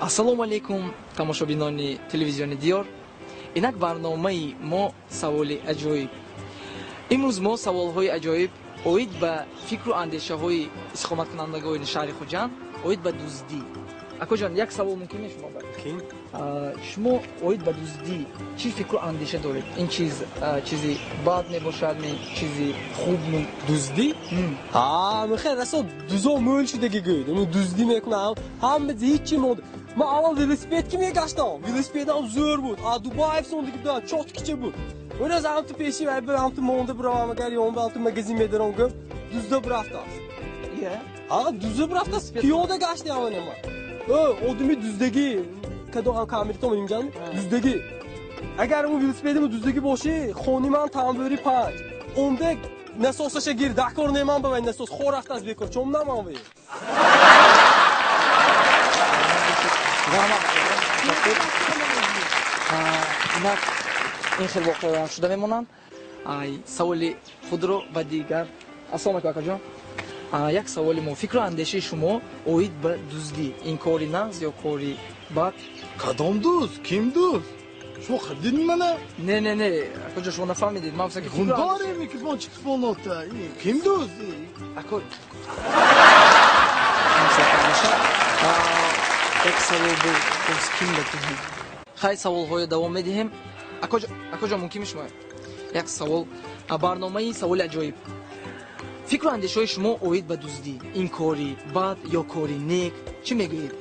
ассалому алейкум тамошобинони телевизиони диёр. Инак барномаи мо саволи аҷоиб. Имрӯз мо саволҳои аҷоиб оид ба фикру андешаҳои истиқоматкунандагони шаҳри Хуҷанд, оид ба дуздӣ. Акоҷон, як савол мумкин мешуд шумо баред? Шумо оид ба дуздӣ чӣ фикру андеша доред? Ин чизи бад мебошад, чизи хуб? Дуздӣ? Мехел расо дузо мӯл шудаги гӯд. Дуздӣ мекунам, ҳама ҳичи мод. Ман аввал велосипедки мегаштам. Велосипедам зӯр буд. Дубаев сондagi bilan cho'tkicha bu. O'raz amti peshi va amti monda buravam agar yon amti magazin medaron gap duzda biraftas. Duzda biraftas piyoda gashtam men. Odimi duzdagi kado ham kamerton menimjan duzdagi. Agar u velosipedimi duzdagi boshi, xoni man tamburi 5. Onda nasosasha gir dakor neman ba nasos xoraftas bekor chomnaman ve. Инак ин хел воқеаам шуда мемонанд. Саволи худро ба дигар. Ассалому алейкум акаҷон. Як саволи мо фикру андешаи шумо оид ба дуздӣ. Ин кори нағз ё кори бад? Кадом дуз? Ким дуз? Шумо хадидин мана? Не, акаҷон шумо нафаҳмидед. Ман фикр фикру дорем микрофон чиқфонота. Ким дуз? Як савол бу ким да туҳи. Хай саволҳоро давом медиҳем. Акоҷон мумкин мешумо як савол барномаи саволи аҷоиб. Фикру андешаҳои шумо оид ба дуздӣ. Ин кори бад ё кори нек чӣ мегӯед?